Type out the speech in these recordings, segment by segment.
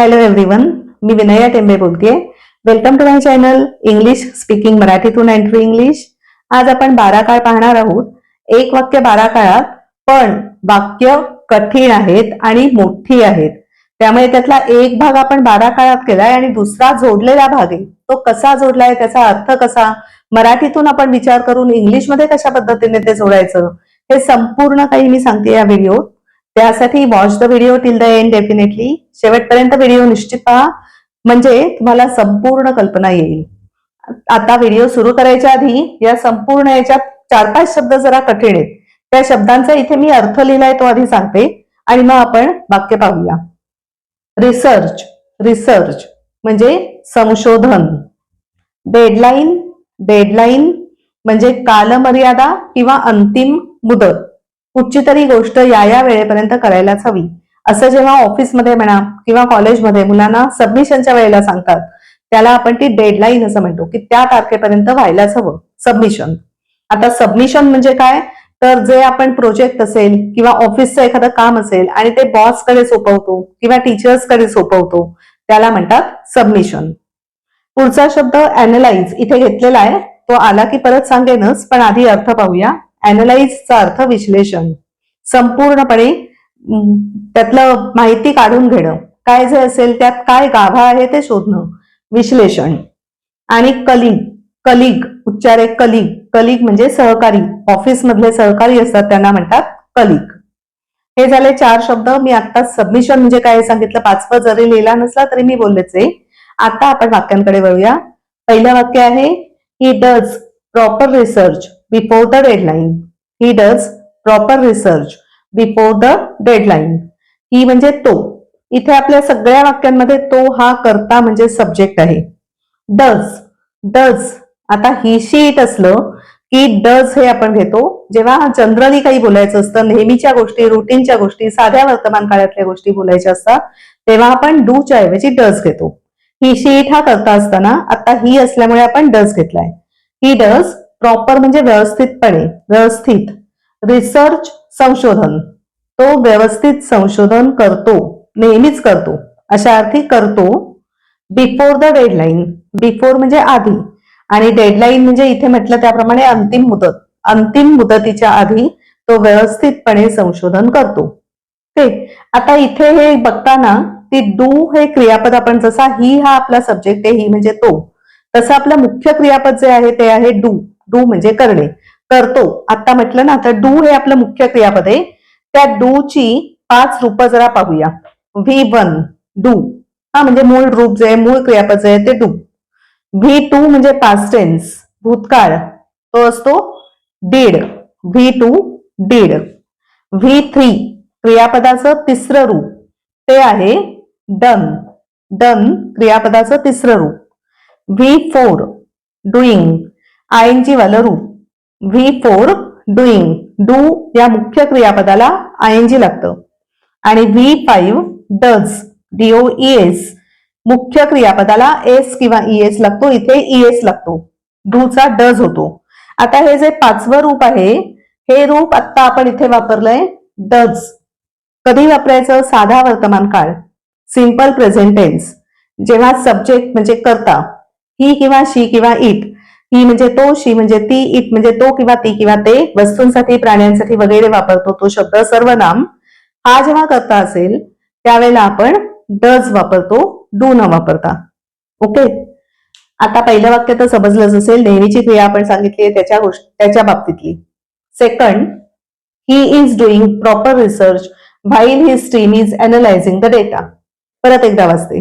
Hello everyone, मी विनया टेंबे बोलतेय. Welcome to my channel English speaking मराठीतून एंट्री इंग्लिश. आज आपण 12 काळ पाहणार आहोत. एक वाक्य 12 काळात, पण वाक्य कठीण आहेत आणि मोठी आहेत. त्यामुळे त्यातला एक भाग आपण 12 काळात केलाय आणि दुसरा जोडलेला भाग आहे. तो कसा जोडलाय, त्याचा अर्थ कसा, मराठीतून आपण विचार करून इंग्लिशमध्ये कशा पद्धतीने ते जोडायचं, हे संपूर्ण काही मी सांगते या व्हिडिओ. त्यासाठी watch the video till the end definitely. शेवटपर्यंत व्हिडिओ निश्चित पहा, म्हणजे तुम्हाला संपूर्ण कल्पना येईल. आता व्हिडिओ सुरू करायच्या आधी या संपूर्ण याच्यात 4-5 शब्द जरा कठीण आहेत. त्या शब्दांचा इथे मी अर्थ लिहिलाय तो आधी सांगते आणि मग आपण वाक्य पाहूया. रिसर्च, रिसर्च म्हणजे संशोधन. डेडलाईन, डेडलाईन म्हणजे कालमर्यादा किंवा अंतिम मुदत. कुठची तरी गोष्ट या वेळेपर्यंत करायलाच हवी. असं जेव्हा ऑफिसमध्ये म्हणा किंवा कॉलेजमध्ये मुलांना सबमिशनच्या वेळेला सांगतात, त्याला आपण ती डेडलाईन असं म्हणतो की त्या तारखेपर्यंत व्हायलाच हवं सबमिशन. आता सबमिशन म्हणजे काय, तर जे आपण प्रोजेक्ट असेल किंवा ऑफिसचं एखादं काम असेल आणि ते बॉसकडे सोपवतो किंवा टीचर्सकडे सोपवतो, त्याला म्हणतात सबमिशन. पुढचा शब्द अॅनलाइज इथे घेतलेला आहे. तो आला की परत सांगेनच, पण आधी अर्थ पाहूया. अॅनलाइजचा अर्थ विश्लेषण. संपूर्णपणे त्यातलं माहिती काढून घेणं, काय जे असेल त्यात काय गाभा आहे ते शोधणं, विश्लेषण. आणि कलिग, कलिग उच्चार आहे कलिग. कलिग म्हणजे सहकारी. ऑफिस मधले सहकारी असतात त्यांना म्हणतात कलिग. हे झाले 4 शब्द. मी आता सबमिशन म्हणजे काय सांगितलं, 5वं जरी लिहिला नसला तरी मी बोललेच आहे. आता आपण वाक्यांकडे वळूया. पहिलं वाक्य आहे, he does proper research before the deadline. He does proper research before the deadline. He म्हणजे तो. इथे आपल्या सगळ्या वाक्यांमध्ये तो हा कर्ता म्हणजे सब्जेक्ट आहे. Does, does. आता ही शी इट असलं की डज हे आपण घेतो जेव्हा जनरली काही बोलायचं असतं, नेहमीच्या गोष्टी, रुटीनच्या गोष्टी, साध्या वर्तमान काळातल्या गोष्टी बोलायच्या असतात, तेव्हा आपण डूच्या ऐवजी डज घेतो. ही शी इट हा करता असताना आता ही असल्यामुळे आपण डज घेतलाय. ही डज प्रॉपर म्हणजे व्यवस्थितपणे, व्यवस्थित. रिसर्च संशोधन, तो व्यवस्थित संशोधन करतो, नेहमीच करतो, अशा अर्थी करतो. बिफोर द डेडलाईन, बिफोर म्हणजे आधी आणि डेडलाईन म्हणजे इथे म्हटलं त्याप्रमाणे अंतिम मुदत. अंतिम मुदतीच्या आधी तो व्यवस्थितपणे संशोधन करतो. ठीक. आता इथे हे बघताना ती डू हे क्रियापद, आपण जसा ही हा आपला सब्जेक्ट आहे, ही म्हणजे तो, तसं आपलं मुख्य क्रियापद जे आहे ते आहे डू. डू म्हणजे करणे, करतो. आता म्हटलं ना, तर डू हे आपलं मुख्य क्रियापद आहे. त्या डू ची 5 रूप जरा पाहूया. V1 डू, हा म्हणजे मूळ रूप जे आहे, मूळ क्रियापद जे आहे ते डू. V2 म्हणजे पास्ट टेन्स, भूतकाळ, तो असतो डीड. V2 did. V3 क्रियापदाचं तिसरं रूप, ते आहे डन. डन क्रियापदाचं तिसरं रूप. V4 डुईंग, आयएनजी वालं रूप. V4 डुईंग, डू या मुख्य क्रियापदाला आयएनजी लागतं. आणि V5 डज, DOES, मुख्य क्रियापदाला एस किंवा ईएस लागतो. इथे ईएस लागतो, डूचा डज होतो. आता हे जे 5वं रूप आहे, हे रूप आता आपण इथे वापरलंय डज. कधी वापरायचं, साधा वर्तमान काळ, सिंपल प्रेझेंट टेन्स. जेव्हा सब्जेक्ट म्हणजे कर्ता, ही किंवा शी किंवा इट, ही म्हणजे तो, शी म्हणजे ती, इट म्हणजे तो किंवा ती किंवा ते, वस्तूंसाठी, प्राण्यांसाठी वगैरे वापरतो तो शब्द सर्वनाम. हा जेव्हा कर्ता असेल त्यावेळेला आपण डज वापरतो, डू न वापरता. ओके. आता पहिलं वाक्य तर समजलंच असेल, नेहमीची क्रिया आपण सांगितली आहे त्याच्या बाबतीतली. Second, he is doing proper research while his team is analysing the data. परत एकदा वाचते.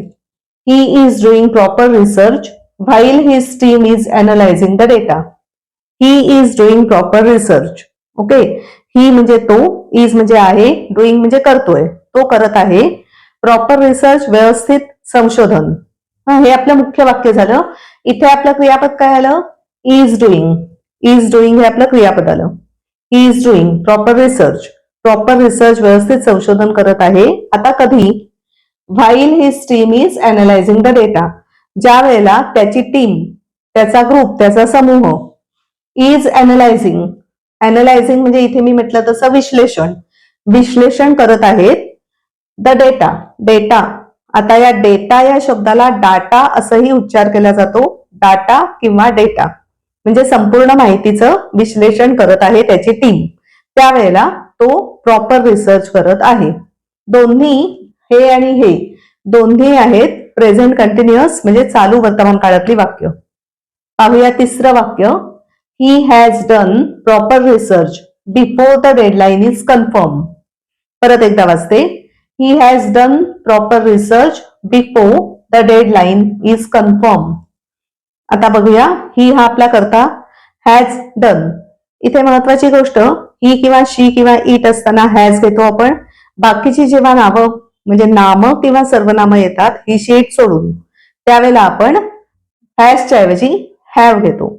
He is doing proper research while his team is analysing the data. He is doing proper research. Okay. He म्हणजे तो, is म्हणजे आहे, doing म्हणजे करतोय, तो करत आहे. प्रॉपर रिसर्च व्यवस्थित संशोधन. हे आपलं मुख्य वाक्य झालं. इथे आपलं क्रियापद काय आलं, इज डुईंग. इज डुईंग हे आपलं क्रियापद आलं. ही is doing proper research, proper research व्यवस्थित संशोधन करत आहे. आता कधी, while his team is analysing the data, ज्या वेळेला त्याची टीम, त्याचा ग्रुप, त्याचा समूह इज अनालायझिंग. अनालायझिंग म्हणजे इथे मी म्हटलं तसं विश्लेषण, विश्लेषण करत आहेत. द डेटा, डेटा आता या डेटा या शब्दाला डाटा असंही उच्चार केला जातो. डाटा किंवा डेटा म्हणजे संपूर्ण माहितीचं विश्लेषण करत आहे त्याची टीम. त्यावेळेला तो प्रॉपर रिसर्च करत आहे. दोन्ही हे आणि हे दोन्ही आहेत प्रेझेंट कंटिन्युअस म्हणजे चालू वर्तमान काळातली वाक्य. पाहूया तिसरं वाक्य. He has done proper research before the deadline is confirm. परत एकदा वाचते. He has done proper research before the deadline is confirm. आता बघूया. ही हा आपला करता हॅज डन. इथे महत्वाची गोष्ट ही किंवा शी किंवा इट असताना हॅज घेतो आपण. बाकीची जेव्हा नावं म्हणजे नामं किंवा सर्वनामं येतात ही शीट सोडून त्यावेळेला आपण हॅजच्या ऐवजी हॅव घेतो.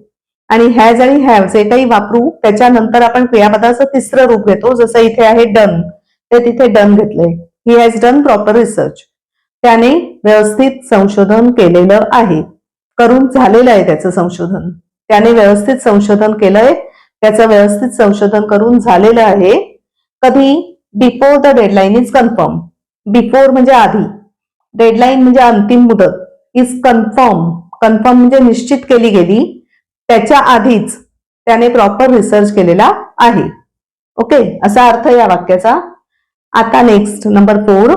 आणि हॅज आणि हॅव जे काही वापरू त्याच्यानंतर आपण क्रियापदाचं तिसरं रूप घेतो. जसं इथे आहे डन ते तिथे डन घेतलंय. He has done proper research. त्याने व्यवस्थित संशोधन केलेलं आहे. करून झालेलं आहे त्याचं संशोधन. त्याने व्यवस्थित संशोधन केलंय. त्याचं व्यवस्थित संशोधन करून झालेलं आहे. कधी? Before the deadline is confirm. Before म्हणजे आधी, डेडलाईन म्हणजे अंतिम मुदत, इज कन्फर्म. कन्फर्म म्हणजे निश्चित केली गेली. त्याच्या आधीच त्याने प्रॉपर रिसर्च केलेला आहे. ओके, असा अर्थ या वाक्याचा. आता next number 4.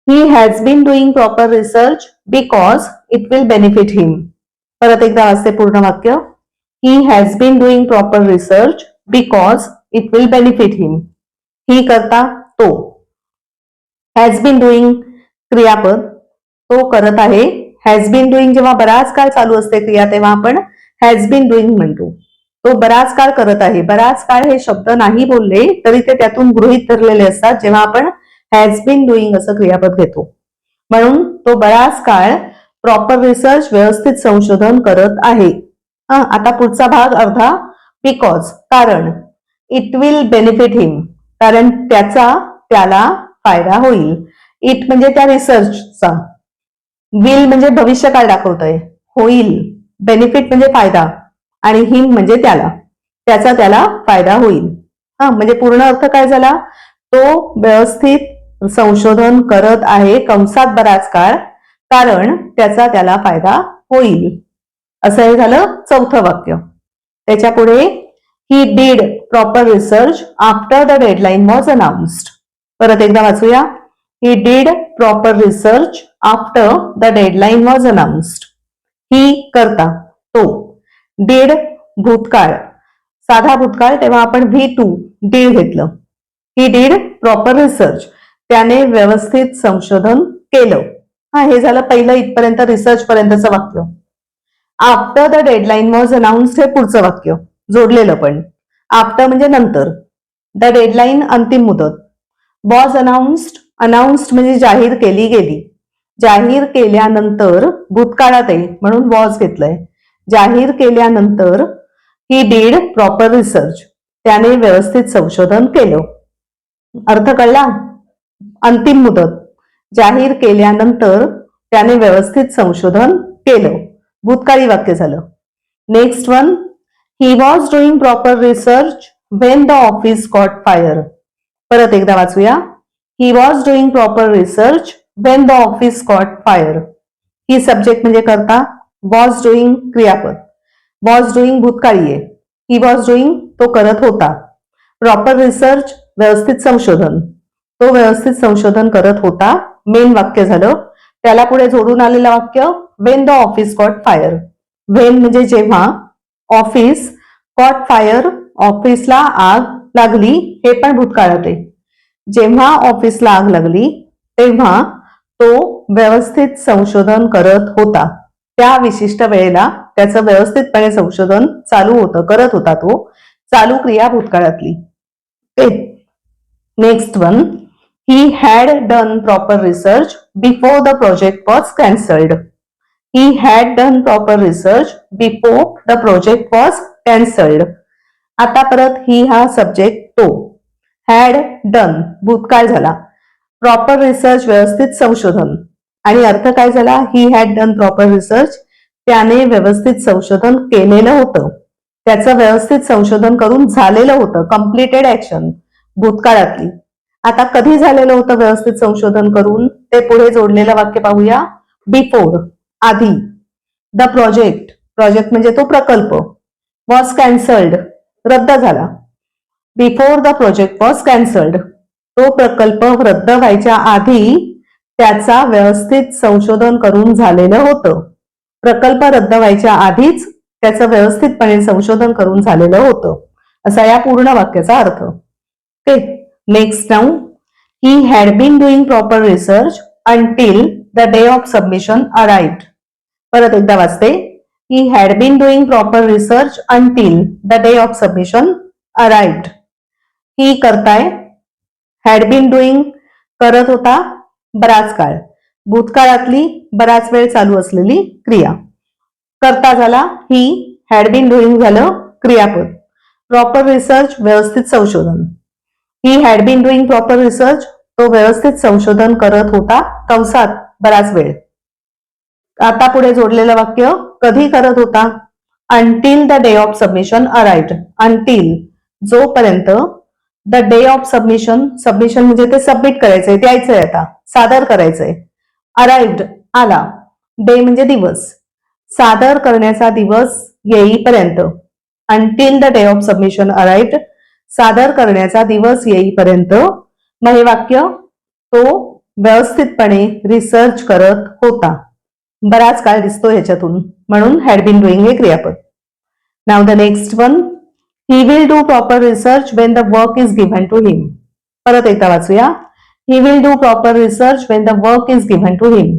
He has been doing proper research because it will benefit him. परत एकदा वाचते पूर्ण वाक्य. He has been doing proper research because it will benefit him. He करता तो. हॅज बीन डुईंग क्रियापद, तो करत आहे. हॅज बीन डुईंग जेव्हा बराच काळ चालू असते क्रिया तेव्हा आपण हॅज बीन डुईंग म्हणतो. तो बराच काळ करत आहे. बराच काळ हे शब्द नाही बोलले तरी ते त्यातून गृहीत धरलेले असतात जेव्हा आपण हॅज बीन डुईंग असं क्रियापद घेतो. म्हणून तो बराच काळ प्रॉपर रिसर्च व्यवस्थित संशोधन करत आहे. आता पुढचा भाग अर्धा. बिकॉज कारण. इट विल बेनिफिट हिम कारण त्याचा त्याला फायदा होईल. इट म्हणजे त्या रिसर्चचा. विल म्हणजे भविष्यकाळ दाखवतोय. होईल. बेनिफिट म्हणजे फायदा आणि हिम म्हणजे त्याला. त्याचा त्याला फायदा होईल. म्हणजे पूर्ण अर्थ काय झाला? तो व्यवस्थित संशोधन करत आहे कंसात बराच काळ कारण त्याचा त्याला फायदा होईल. असं हे झालं चौथं वाक्य. त्याच्या पुढे he did proper research after the deadline was announced. परत एकदा वाचूया. He did proper research after the deadline was announced. He करता तो. डीड भूतकाळ, साधा भूतकाळ तेव्हा आपण V2 डीड घेतलं. ही डीड प्रॉपर रिसर्च त्याने व्यवस्थित संशोधन केलं. हे झालं पहिलं इथपर्यंत रिसर्च पर्यंतचं वाक्य. After the deadline was announced हे पुढचं वाक्य जोडलेलं पण. आफ्टर म्हणजे नंतर. द डेडलाईन अंतिम मुदत. वॉज अनाउन्स्ड, अनाउन्स्ड म्हणजे जाहीर केली गेली. जाहीर केल्यानंतर भूतकाळात आहे म्हणून वॉज घेतलंय. जाहीर केल्यानंतर ही डीड प्रॉपर रिसर्च त्याने व्यवस्थित संशोधन केलं. अर्थ कळला? अंतिम मुदत. जाहीर केल्यानंतर त्याने व्यवस्थित संशोधन केलं. भूतकाळी वाक्य झालं. Next one. He was doing proper research when the office got fire. परत एकदा वाचूया. He was doing proper research when the office got fire. He subject म्हणजे करता. वॉज डुईंग क्रियापद. वॉज डुईंग भूतकाळी आहे. ही वॉज डुईंग तो करत होता. प्रॉपर रिसर्च व्यवस्थित संशोधन. तो व्यवस्थित संशोधन करत होता. मेन वाक्य झालं. त्याला पुढे जोडून आलेलं वाक्य Wien the office got fire. Wien म्हणजे जेव्हा, ऑफिस, गॉट फायर ऑफिसला आग लागली, हे पण भूतकाळात आहे. जेव्हा ऑफिसला आग लागली तेव्हा तो व्यवस्थित संशोधन करत होता. त्या विशिष्ट वेळेला त्याचं व्यवस्थितपणे संशोधन चालू होतं, करत होता तो. चालू क्रिया भूतकाळातली. Next one. He had done proper research before the project was cancelled. He had done proper research before the project was cancelled. आता परत ही हा सब्जेक्ट तो. हॅड डन भूतकाळ झाला. प्रॉपर रिसर्च व्यवस्थित संशोधन. आणि अर्थ काय झाला? ही हॅड डन प्रॉपर रिसर्च त्याने व्यवस्थित संशोधन केलेलं होतं. त्याचं व्यवस्थित संशोधन करून झालेलं होतं. कम्प्लिटेड ऍक्शन भूतकाळातली. आता कधी झालेलं होतं व्यवस्थित संशोधन करून ते पुढे जोडलेलं वाक्य पाहूया. बिफोर, आधी. द प्रोजेक्ट, प्रोजेक्ट म्हणजे तो प्रकल्प. वॉज कॅन्सल्ड, रद्द झाला. Before the project was cancelled, तो प्रकल्प रद्द व्हायच्या आधी त्याचा व्यवस्थित संशोधन करून झालेलं होतं. प्रकल्प रद्द व्हायच्या आधीच त्याचं व्यवस्थितपणे संशोधन करून झालेलं होतं, असा या पूर्ण वाक्याचा अर्थ. Okay, next now. He had been doing proper research until the day of submission arrived. परत एकदा वाचते. He had been doing proper research until the day of submission arrived. He करताय, हॅड बीन डुईंग करत होता बराच काळ, भूतकाळातली बराच वेळ चालू असलेली क्रिया. करता झाला ही, हॅड बीन डुईंग झालं क्रियापद. प्रॉपर रिसर्च व्यवस्थित संशोधन. He had been doing proper research, तो व्यवस्थित संशोधन करत होता कंसात बराच वेळ. आता पुढे जोडलेलं वाक्य कधी करत होता. Until the day of submission arrived. Until जोपर्यंत, the day of submission, submission म्हणजे ते सबमिट करायचंय, द्यायचंय, आता सादर करायचंय. अराइव्ड आला, डे म्हणजे दिवस, सादर करण्याचा दिवस येईपर्यंत. Until the day of submission arrived, सादर करण्याचा दिवस येईपर्यंत. मग हे वाक्य तो व्यवस्थितपणे रिसर्च करत होता. बराच काळ दिसतो ह्याच्यातून, म्हणून हॅड बीन डुईंग हे क्रियापद. नाव the next one. He will do proper research when the work is given to him. परत एकदा वाचूया. He will do proper research when the work is given to him.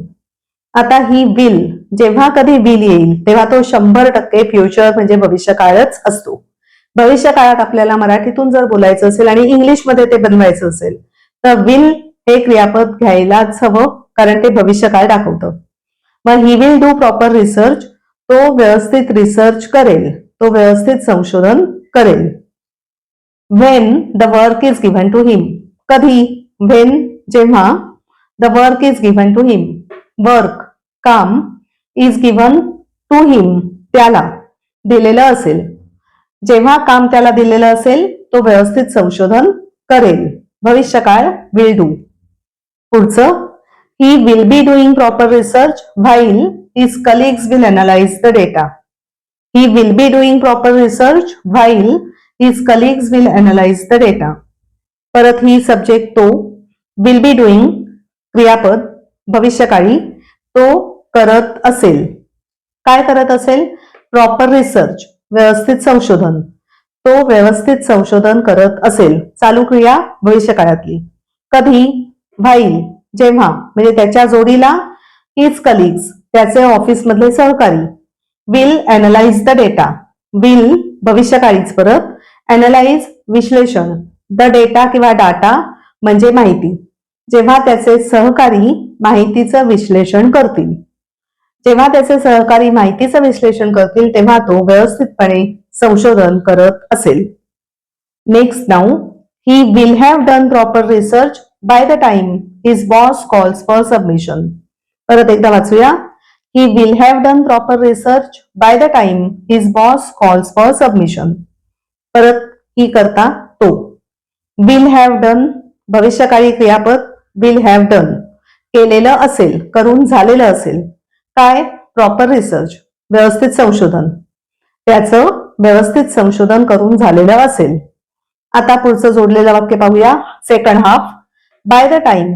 आता ही विल, जेव्हा कधी will येईल तेव्हा तो 100% फ्युचर म्हणजे भविष्यकाळच असतो. भविष्य काळात आपल्याला मराठीतून जर बोलायचं असेल आणि इंग्लिशमध्ये ते बनवायचं असेल तर विल हे क्रियापद घ्यायलाच हवं, कारण ते भविष्यकाळ दाखवतं. मग he will do proper research, तो व्यवस्थित रिसर्च करेल, तो व्यवस्थित संशोधन करेल. When the work is given to him. कधी, व्हेन जेव्हा, the work is given to him, work काम, इज गिव्हन टू हिम त्याला दिलेलं असेल. जेव्हा काम त्याला दिलेलं असेल तो व्यवस्थित संशोधन करेल. भविष्यकाळ विल डू. पुढचं. He will be doing proper research while his colleagues will analyze the data. He will be doing proper research while his colleagues will analyze the data. परत ही सब्जेक्ट तो, will be doing क्रियापद भविष्यकाळी, तो करत असेल. काय करत असेल. प्रॉपर रिसर्च व्यवस्थित संशोधन, तो व्यवस्थित संशोधन करत असेल. चालू क्रिया भविष्यकाळातली. कधी, व्हाईल जेव्हा, म्हणजे त्याच्या जोडीला हिज कलिग्स त्याचे ऑफिस मधले सहकारी. Will analyse the data, will भविष्यकाळीच परत, अनालाइज विश्लेषण, द डेटा किंवा डाटा म्हणजे माहिती. जेव्हा त्याचे सहकारी माहितीचं विश्लेषण करतील, जेव्हा त्याचे सहकारी माहितीचं विश्लेषण करतील तेव्हा तो व्यवस्थितपणे संशोधन करत असेल. Next now. He will have done proper research by the time his boss calls for submission. परत एकदा वाचूया. He will have done proper research by the time his boss calls for submission. परत ही करता तो. विल हॅव डन भविष्यकाळी क्रियापद, will have done केलेलं असेल, करून झालेलं असेल. काय, प्रॉपर रिसर्च व्यवस्थित संशोधन, त्याचं व्यवस्थित संशोधन करून झालेलं असेल. आता पुढचं जोडलेलं वाक्य पाहूया. Second half. Bye the time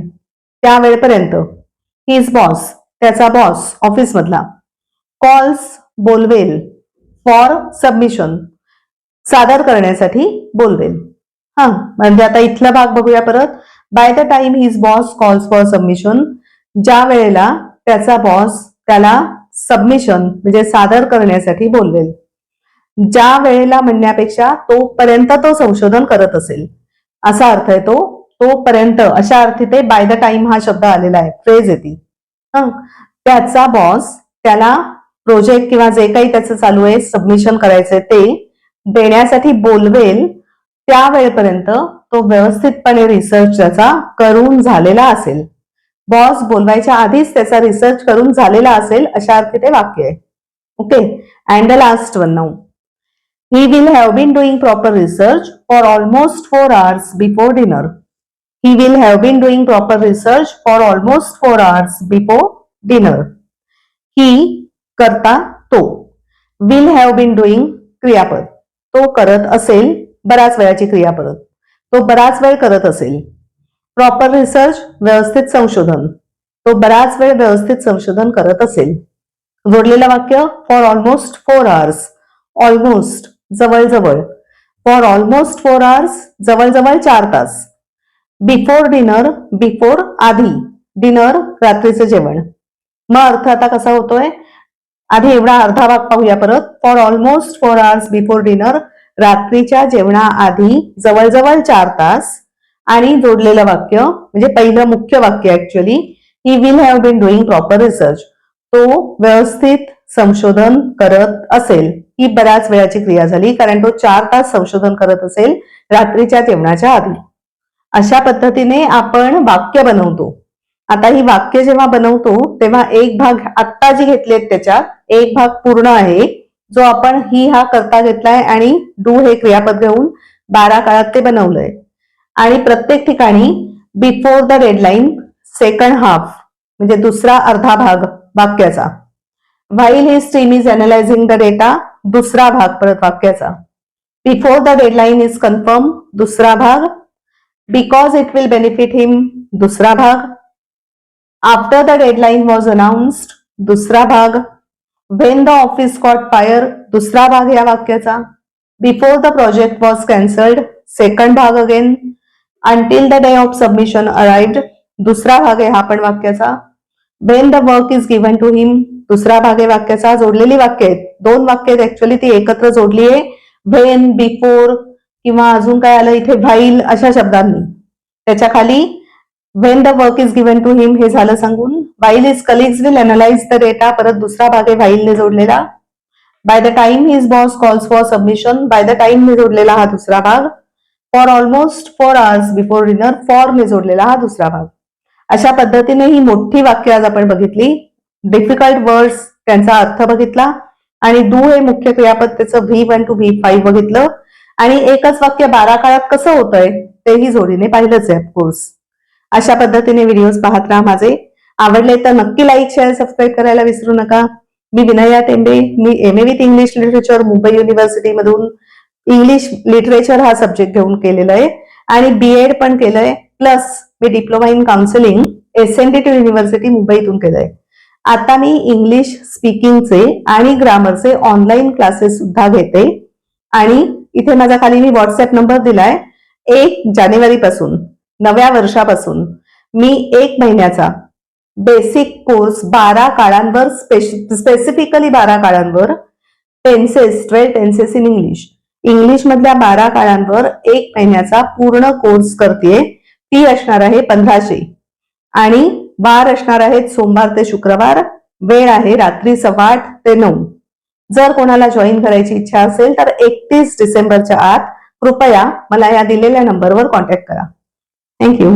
त्या वेळपर्यंत, हिज बॉस त्याचा बॉस ऑफिस मधला, कॉल्स बोलवेल, फॉर सबमिशन सादर करण्यासाठी बोलवेल. हा, म्हणजे आता इथला भाग बघूया परत. Bye the time his boss calls for submission, ज्या वेळेला त्याचा बॉस त्याला सबमिशन म्हणजे सादर करण्यासाठी बोलवेल. ज्या वेळेला म्हणण्यापेक्षा तोपर्यंत तो संशोधन करत असेल असा अर्थ आहे तो. तोपर्यंत अशा अर्थी ते बाय द टाइम हा शब्द आलेला आहे, फ्रेज येते. त्याचा बॉस त्याला प्रोजेक्ट किंवा जे काही त्याचं चालू आहे सबमिशन करायचंय ते देण्यासाठी बोलवेल, त्या वेळेपर्यंत तो व्यवस्थितपणे रिसर्च त्याचा करून झालेला असेल. बॉस बोलवायच्या आधीच त्याचा रिसर्च करून झालेला असेल अशा अर्थी ते वाक्य आहे. Okay, and the last one now. He will have been doing proper research for almost 4 hours before dinner. He will have been doing proper research for almost 4 hours before dinner. ही करता तो. विल हॅव बीन डुईंग क्रियापद. तो करत असेल बऱ्याच वेळाची क्रियापद. तो बराच वेळ करत असेल. प्रॉपर रिसर्च व्यवस्थित संशोधन. तो बराच वेळ व्यवस्थित संशोधन करत असेल. जोडलेलं वाक्य फॉर ऑलमोस्ट 4 hours. ऑलमोस्ट जवळजवळ. फॉर ऑलमोस्ट 4 hours जवळजवळ 4 तास. बिफोर डिनर बिफोर आधी. डिनर रात्रीचं जेवण. मग अर्थ आता कसा होतोय? आधी एवढा अर्धा भाग पाहूया परत. For almost 4 hours before dinner रात्रीच्या जेवणाआधी जवळजवळ 4 तास. आणि जोडलेलं वाक्य म्हणजे पहिलं मुख्य वाक्य actually he will have been doing proper research. तो व्यवस्थित संशोधन करत असेल. ही बऱ्याच वेळाची क्रिया झाली कारण तो 4 तास संशोधन करत असेल रात्रीच्या जेवणाच्या आधी. अशा पद्धतीने आपण वाक्य बनवतो. आता ही वाक्य जेव्हा बनवतो तेव्हा एक भाग आत्ता जी घेतलेत त्याच्यात एक भाग पूर्ण आहे जो आपण ही हा करता घेतलाय आणि डू हे क्रियापद घेऊन 12 काळात ते बनवलंय. आणि प्रत्येक ठिकाणी before the deadline second half म्हणजे दुसरा अर्धा भाग वाक्याचा. While his team is analysing the data दुसरा भाग परत वाक्याचा. Before the deadline is confirm दुसरा भाग. Because it will benefit him दुसरा भाग. After the deadline was announced दुसरा भाग. When the office caught fire दुसरा भाग या वाक्याचा. Before the project was cancelled second भाग again. Until the day of submission arrived दुसरा भाग आहे हा पण वाक्याचा. When the work is given to him दुसरा भाग आहे वाक्याचा. जोडलेली वाक्य आहेत. 2 वाक्य आहेत ऍक्च्युअली ती एकत्र जोडली आहे. व्हेन बिफोर किंवा अजून काय आलं इथे व्हाईल अशा शब्दांनी. त्याच्या खाली when the work is given to him हे झालं सांगून. While his colleagues will analyse the data परत दुसरा भाग आहे व्हाईलने जोडलेला. By the time his boss calls for submission by the टाइमने जोडलेला हा दुसरा भाग. For almost 4 hours before dinner फॉरने जोडलेला हा दुसरा भाग. अशा पद्धतीने ही मोठी वाक्य आज आपण बघितली. डिफिकल्ट वर्ड्स त्यांचा अर्थ बघितला आणि डू हे मुख्य क्रियापद त्याचं V1 to V5 बघितलं आणि एकच वाक्य 12 काळात कसं होतंय तेही जोडीने पाहिलंच आहे ऑफकोर्स. अशा पद्धतीने व्हिडिओज पाहत राहा माझे. आवडले तर नक्की लाईक शेअर सबस्क्राईब करायला विसरू नका. मी विनया टेंबे. मी MA with English literature Mumbai university मधून इंग्लिश लिटरेचर हा सब्जेक्ट घेऊन केलेला आहे आणि BEd पण केलंय. Plus me diploma in counselling SNDT university मुंबईतून केलंय. आता मी इंग्लिश स्पीकिंगचे आणि ग्रामरचे ऑनलाईन क्लासेस सुद्धा घेते आणि इथे माझा खाली मी व्हॉट्सअप नंबर दिलाय. 1 जानेवारी पासून नव्या वर्षापासून मी 1 महिन्याचा बेसिक कोर्स 12 काळांवर स्पेसिफिकली 12 काळांवर tenses 12 tenses in English English मधल्या 12 काळांवर 1 महिन्याचा पूर्ण कोर्स करते. ती असणार आहे 1500 आणि वार असणार आहेत सोमवार ते शुक्रवार. वेळ आहे रात्री 8:15 ते 9. जर कोणाला जॉईन करायची इच्छा असेल तर 31 डिसेंबरच्या आत कृपया मला या दिलेल्या नंबरवर कॉन्टॅक्ट करा. थँक्यू.